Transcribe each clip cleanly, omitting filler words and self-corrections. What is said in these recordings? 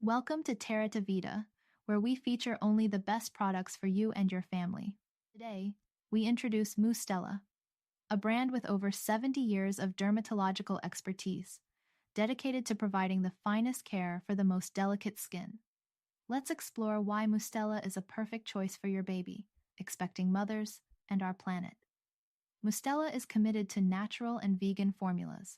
Welcome to TERRATAVIDA, where we feature only the best products for you and your family. Today, we introduce Mustela, a brand with over 70 years of dermatological expertise, dedicated to providing the finest care for the most delicate skin. Let's explore why Mustela is a perfect choice for your baby, expecting mothers, and our planet. Mustela is committed to natural and vegan formulas.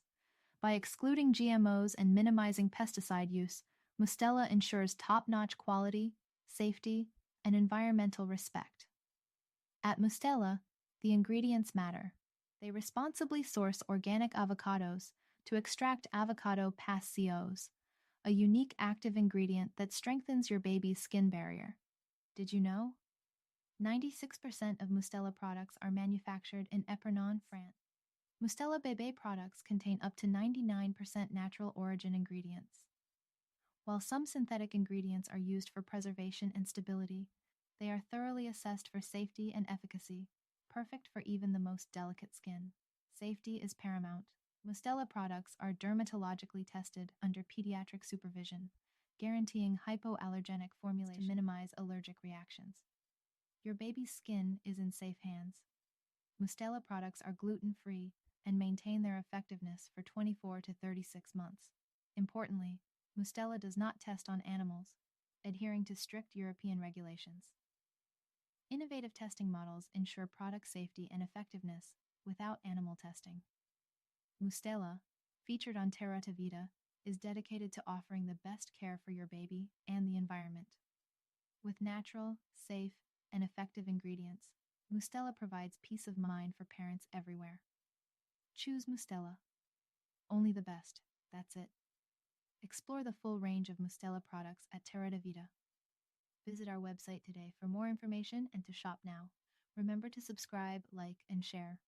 By excluding GMOs and minimizing pesticide use, Mustela ensures top-notch quality, safety, and environmental respect. At Mustela, the ingredients matter. They responsibly source organic avocados to extract Avocado Perseose, a unique active ingredient that strengthens your baby's skin barrier. Did you know? 96% of Mustela products are manufactured in Epernay, France. Mustela Bébé products contain up to 99% natural origin ingredients. While some synthetic ingredients are used for preservation and stability, they are thoroughly assessed for safety and efficacy, perfect for even the most delicate skin. Safety is paramount. Mustela products are dermatologically tested under pediatric supervision, guaranteeing hypoallergenic formulation to minimize allergic reactions. Your baby's skin is in safe hands. Mustela products are gluten-free and maintain their effectiveness for 24 to 36 months. Importantly, Mustela does not test on animals, adhering to strict European regulations. Innovative testing models ensure product safety and effectiveness without animal testing. Mustela, featured on TERRATAVIDA, is dedicated to offering the best care for your baby and the environment. With natural, safe, and effective ingredients, Mustela provides peace of mind for parents everywhere. Choose Mustela. Only the best. That's it. Explore the full range of Mustela products at TerraTaVida. Visit our website today for more information and to shop now. Remember to subscribe, like, and share.